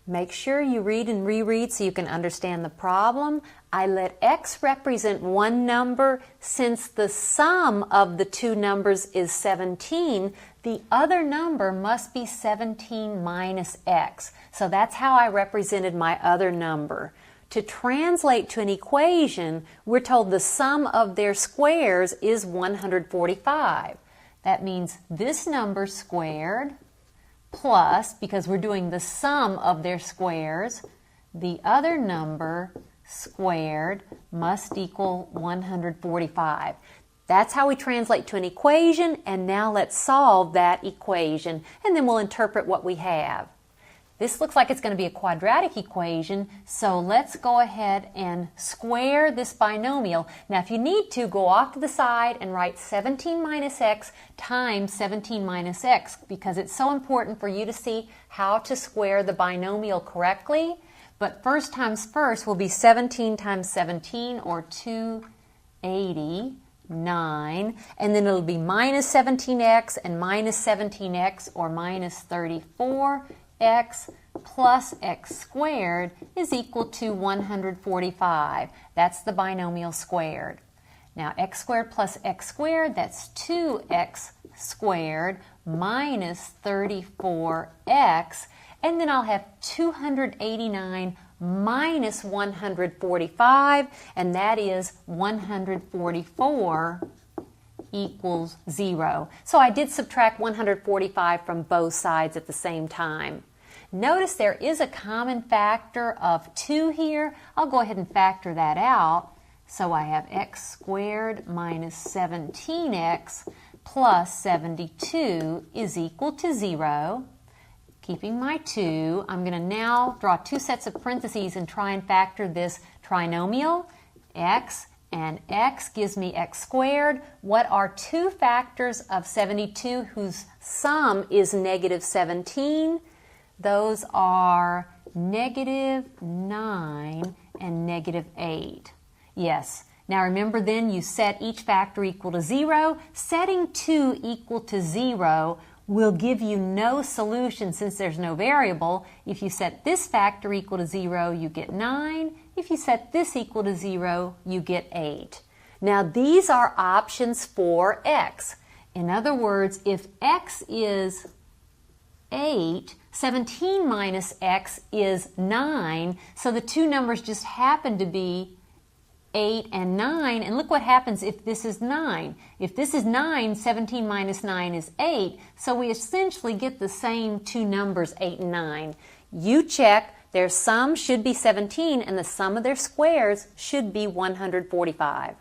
Make sure you read and reread so you can understand the problem. I let x represent one number. Since the sum of the two numbers is 17, the other number must be 17 minus x. So that's how I represented my other number. To translate to an equation, we're told the sum of their squares is 145. That means this number squared plus, because we're doing the sum of their squares, the other number squared must equal 145. That's how we translate to an equation, and now let's solve that equation, and then we'll interpret what we have. This looks like it's going to be a quadratic equation, so let's go ahead and square this binomial. Now, if you need to, go off to the side and write 17 minus x times 17 minus x, because it's so important for you to see how to square the binomial correctly. But first times first will be 17 times 17, or 289, and then it'll be minus 17x and minus 17x, or minus 34. X plus x squared is equal to 145. That's the binomial squared. Now x squared plus x squared, that's 2x squared minus 34x, and then I'll have 289 minus 145, and that is 144 equals 0. So I did subtract 145 from both sides at the same time. Notice there is a common factor of 2 here. I'll go ahead and factor that out. So I have x squared minus 17x plus 72 is equal to 0. Keeping my 2, I'm going to now draw 2 sets of parentheses and try and factor this trinomial. X and x gives me x squared. What are 2 factors of 72 whose sum is negative 17? Those are negative 9 and negative 8. Yes. Now remember then, you set each factor equal to 0. Setting 2 equal to 0 will give you no solution since there's no variable. If you set this factor equal to 0, you get 9. If you set this equal to 0, you get 8. Now these are options for x. In other words, if x is 8, 17 minus x is 9, so the two numbers just happen to be 8 and 9, and look what happens if this is 9. If this is 9, 17 minus 9 is 8, so we essentially get the same two numbers, 8 and 9. You check, their sum should be 17, and the sum of their squares should be 145.